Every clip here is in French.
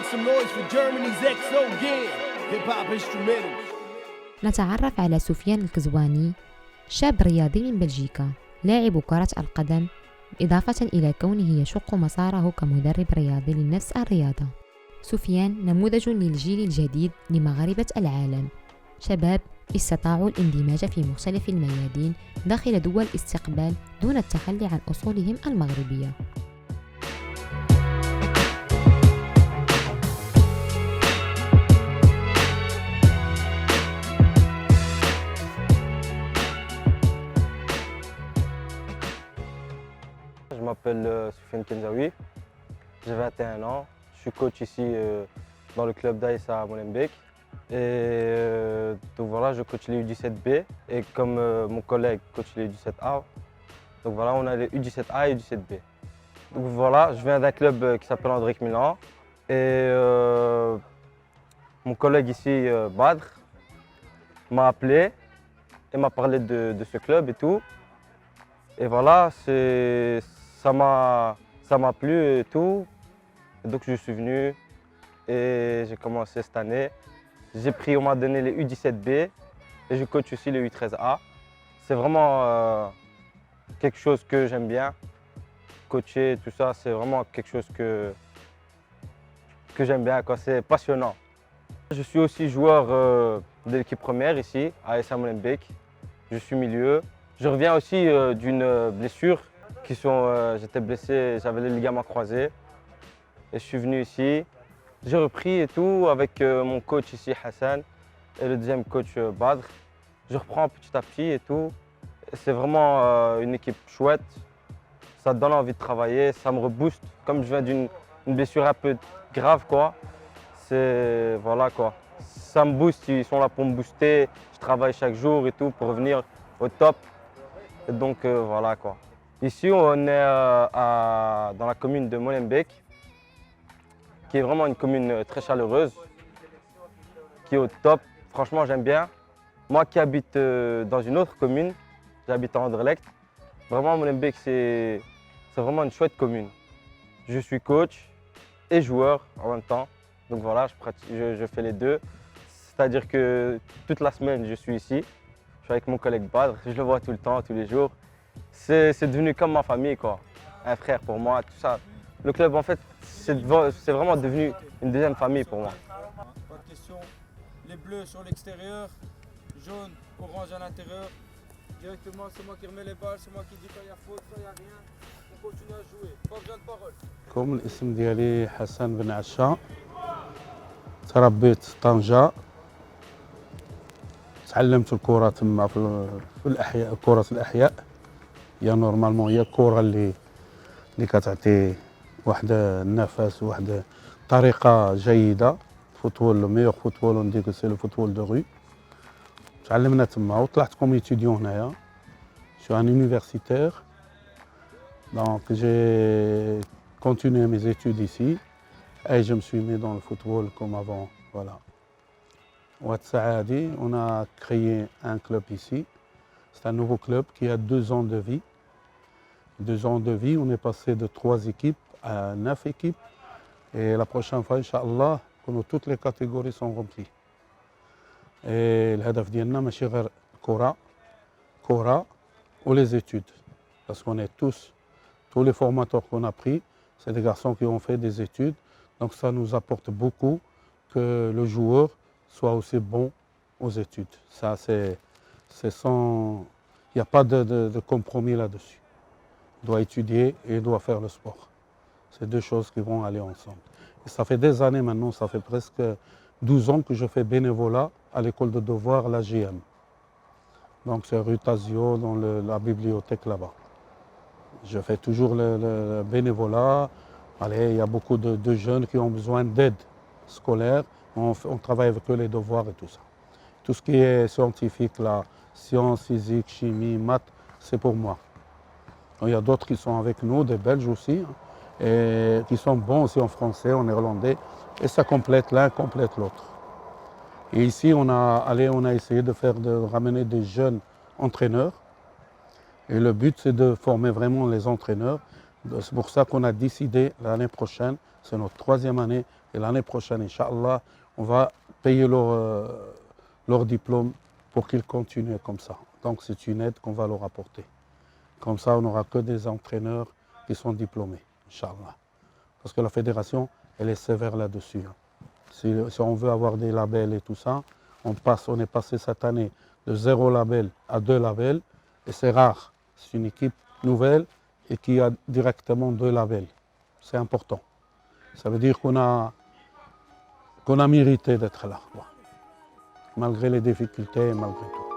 Make some noise for Germany's XO Gang, hip hop instrumentals. نتعرف على سفيان الكزواني، شاب رياضي من بلجيكا، لاعب كرة القدم، إضافة إلى كونه يشق مساره كمدرب رياضي لنفس الرياضة. سفيان نموذج للجيل الجديد لمغاربة العالم، شباب استطاعوا الاندماج في مختلف الميادين داخل دول الاستقبال دون التخلي عن أصولهم المغربية. Je m'appelle Soufiane Kenzaoui, j'ai 21 ans, je suis coach ici dans le club d'Aïssa à Molenbeek. Donc voilà, je coach les U17B et comme mon collègue coach les U17A, donc voilà, on a les U17A et U17B. Donc voilà, je viens d'un club qui s'appelle Andric Milan et mon collègue ici, Badr, m'a appelé et m'a parlé de ce club et tout. Et voilà, ça m'a plu et tout. Et donc je suis venu et j'ai commencé cette année. On m'a donné les U17B et je coach aussi les U13A. C'est vraiment quelque chose que j'aime bien. Coacher, tout ça, c'est vraiment quelque chose que j'aime bien, c'est passionnant. Je suis aussi joueur de l'équipe première ici, à AS Molenbeek. Je suis milieu. Je reviens aussi d'une blessure. J'étais blessé, j'avais les ligaments croisés. Et je suis venu ici. J'ai repris et tout avec mon coach ici, Hassan, et le deuxième coach, Badr. Je reprends petit à petit et tout. C'est vraiment une équipe chouette. Ça donne envie de travailler, ça me rebooste. Comme je viens d'une blessure un peu grave, quoi. Voilà, quoi. Ça me booste, ils sont là pour me booster. Je travaille chaque jour et tout pour revenir au top. Et donc voilà, quoi. Ici, on est dans la commune de Molenbeek, qui est vraiment une commune très chaleureuse, qui est au top. Franchement, j'aime bien. Moi qui habite dans une autre commune, j'habite à Anderlecht. Vraiment, Molenbeek, c'est vraiment une chouette commune. Je suis coach et joueur en même temps. Donc voilà, je fais les deux. C'est-à-dire que toute la semaine, je suis ici. Je suis avec mon collègue Badr, je le vois tout le temps, tous les jours. C'est devenu comme ma famille, quoi. Un frère pour moi, tout ça. Le club, en fait, c'est vraiment devenu une deuxième famille pour moi. Pas de question. Les bleus sur l'extérieur, jaune, orange à l'intérieur. Directement, c'est moi qui remets les balles, c'est moi qui dis quand il y a faute, quand il n'y a rien. On continue à jouer, pas besoin de parole. كم الاسم ديالي حسن بن عشا، تربيت طنجة، تعلمت الكرة تما في الأحياء، كرة الأحياء هي نورمالمون هي الكرة اللي كتعطي واحد النفس وواحد طريقة جيدة. فوتبول لو ميور فوتبول اون دي كو سي لو فوتبول دو رو. تعلمنا تما وطلعت كوم étudiant هنايا. Je suis un universitaire. Donc j'ai continué mes études ici et je me suis mis dans le football comme avant. Voilà. Ouatsa'adi, on a créé un club ici. C'est un nouveau club qui a 2 ans de vie. 2 ans de vie, on est passé de 3 équipes à 9 équipes. Et la prochaine fois, Inch'Allah, toutes les catégories sont remplies. Et الهدف ديالنا ماشي غير كرة ou les études. Parce qu'on est tous les formateurs qu'on a pris, c'est des garçons qui ont fait des études. Donc ça nous apporte beaucoup que le joueur soit aussi bon aux études. Ça, il n'y a pas de compromis là-dessus. Il doit étudier et il doit faire le sport. C'est 2 choses qui vont aller ensemble. Et ça fait des années maintenant, ça fait presque 12 ans que je fais bénévolat à l'école de devoir, la GM. Donc c'est rue Tazio, dans la bibliothèque là-bas. Je fais toujours le bénévolat. Allez, il y a beaucoup de jeunes qui ont besoin d'aide scolaire. On travaille avec eux les devoirs et tout ça. Tout ce qui est scientifique, là, sciences, physique, chimie, maths, c'est pour moi. Il y a d'autres qui sont avec nous, des Belges aussi, et qui sont bons aussi en français, en néerlandais. Et ça complète l'un, complète l'autre. Et ici, on a essayé de ramener des jeunes entraîneurs. Et le but, c'est de former vraiment les entraîneurs C'est pour ça qu'on a décidé l'année prochaine, c'est notre 3e année, et l'année prochaine, Inch'Allah, on va payer leur diplôme pour qu'ils continuent comme ça. Donc c'est une aide qu'on va leur apporter. Comme ça, on n'aura que des entraîneurs qui sont diplômés, Inch'Allah. Parce que la fédération, elle est sévère là-dessus. Si on veut avoir des labels et tout ça, on est passé cette année de 0 label à 2 labels, et c'est rare. C'est une équipe nouvelle et qui a directement 2 labels. C'est important. Ça veut dire qu'on a mérité d'être là, quoi. Malgré les difficultés et malgré tout.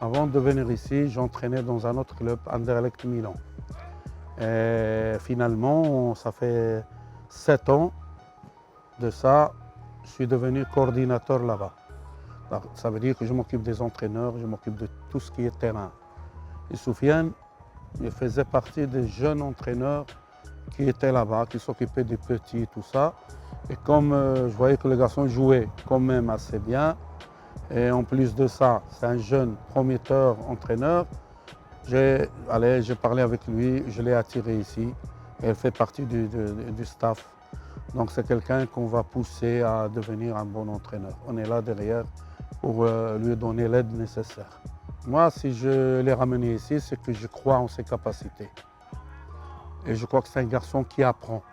Avant de venir ici, j'entraînais dans un autre club, Anderlecht Milan. Et finalement, ça fait 7 ans de ça, je suis devenu coordinateur là-bas. Ça veut dire que je m'occupe des entraîneurs, je m'occupe de tout ce qui est terrain. Et Soufiane, il faisait partie des jeunes entraîneurs qui étaient là-bas, qui s'occupaient des petits, tout ça. Et comme je voyais que les garçons jouaient quand même assez bien, et en plus de ça, c'est un jeune prometteur entraîneur, j'ai parlé avec lui, je l'ai attiré ici. Et elle fait partie du staff. Donc c'est quelqu'un qu'on va pousser à devenir un bon entraîneur. On est là derrière pour lui donner l'aide nécessaire. Moi, si je l'ai ramené ici, c'est que je crois en ses capacités. Et je crois que c'est un garçon qui apprend.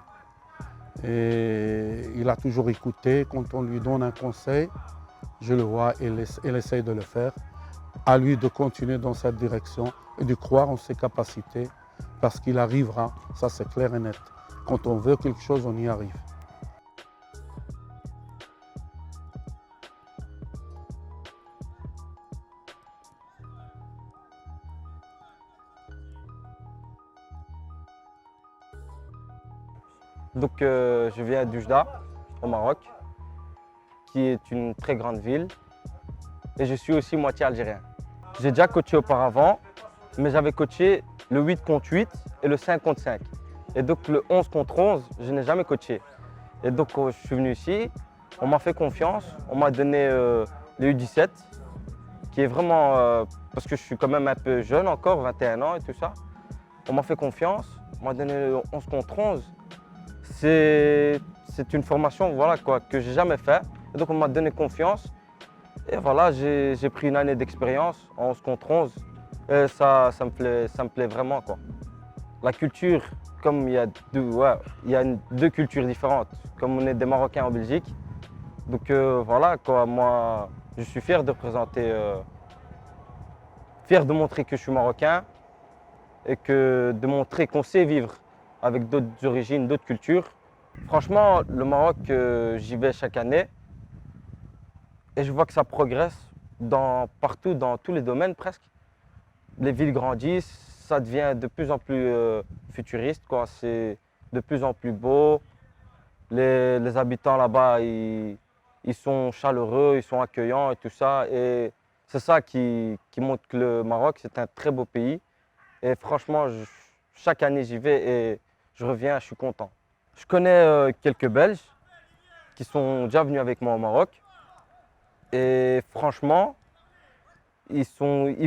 Et il a toujours écouté. Quand on lui donne un conseil, je le vois, il essaye de le faire. À lui de continuer dans cette direction et de croire en ses capacités parce qu'il arrivera, ça c'est clair et net. Quand on veut quelque chose, on y arrive. Donc je viens d'Oujda, au Maroc, qui est une très grande ville. Et je suis aussi moitié algérien. J'ai déjà coaché auparavant, mais j'avais coaché le 8 contre 8 et le 5 contre 5. Et donc le 11 contre 11, je n'ai jamais coaché. Et donc quand je suis venu ici, on m'a fait confiance, on m'a donné les U17, qui est vraiment, parce que je suis quand même un peu jeune encore, 21 ans et tout ça. On m'a fait confiance, on m'a donné le 11 contre 11. C'est une formation voilà, quoi, que je n'ai jamais fait. Et donc on m'a donné confiance. Et voilà, j'ai pris une année d'expérience en 11 contre 11. Et ça me plaît vraiment, quoi. La culture, comme il y a deux cultures différentes, comme on est des Marocains en Belgique. Donc voilà, quoi, moi, je suis fier de représenter, fier de montrer que je suis Marocain et de montrer qu'on sait vivre avec d'autres origines, d'autres cultures. Franchement, le Maroc, j'y vais chaque année. Et je vois que ça progresse partout, dans tous les domaines presque. Les villes grandissent, ça devient de plus en plus futuriste, quoi. C'est de plus en plus beau. Les habitants là-bas, ils sont chaleureux, ils sont accueillants et tout ça. Et c'est ça qui montre que le Maroc, c'est un très beau pays. Et franchement, chaque année j'y vais et je reviens, je suis content. Je connais quelques Belges qui sont déjà venus avec moi au Maroc. Et franchement, ils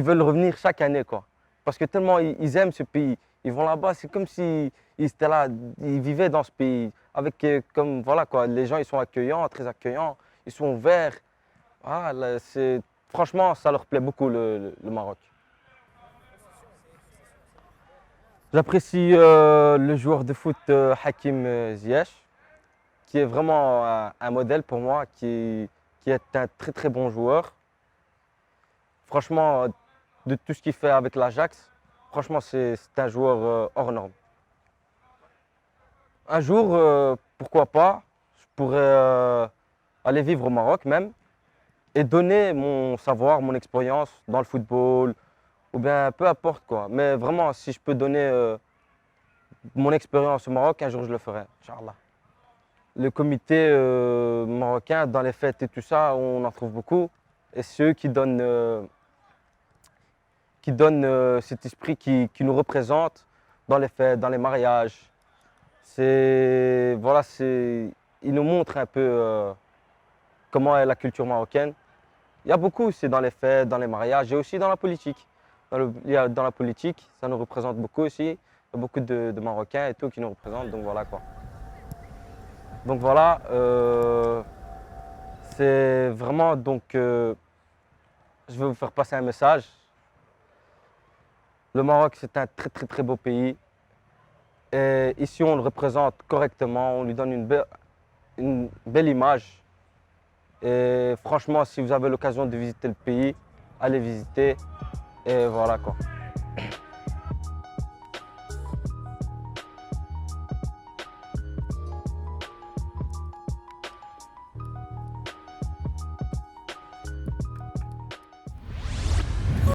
veulent revenir chaque année, quoi. Parce que tellement ils aiment ce pays. Ils vont là-bas, c'est comme s'ils étaient là, ils vivaient dans ce pays. Avec, comme, voilà, quoi, les gens ils sont accueillants, très accueillants, ils sont ouverts. Ah, là, franchement, ça leur plaît beaucoup le Maroc. J'apprécie le joueur de foot Hakim Ziyech, qui est vraiment un modèle pour moi, qui est un très très bon joueur. Franchement, de tout ce qu'il fait avec l'Ajax, franchement, c'est un joueur hors norme. Un jour, pourquoi pas, je pourrais aller vivre au Maroc même et donner mon savoir, mon expérience dans le football, ou bien peu importe quoi. Mais vraiment, si je peux donner mon expérience au Maroc, un jour je le ferai, Inch'Allah. Le comité marocain, dans les fêtes et tout ça, on en trouve beaucoup. Et c'est eux qui donnent cet esprit qui nous représente dans les fêtes, dans les mariages. Voilà, ils nous montrent un peu comment est la culture marocaine. Il y a beaucoup, c'est dans les fêtes, dans les mariages et aussi dans la politique. Dans la politique, ça nous représente beaucoup aussi. Il y a beaucoup de Marocains et tout qui nous représentent, donc voilà quoi. Donc voilà, c'est vraiment donc, je vais vous faire passer un message. Le Maroc, c'est un très très très beau pays. Et ici, on le représente correctement, on lui donne une belle image. Et franchement, si vous avez l'occasion de visiter le pays, allez visiter. Et voilà quoi.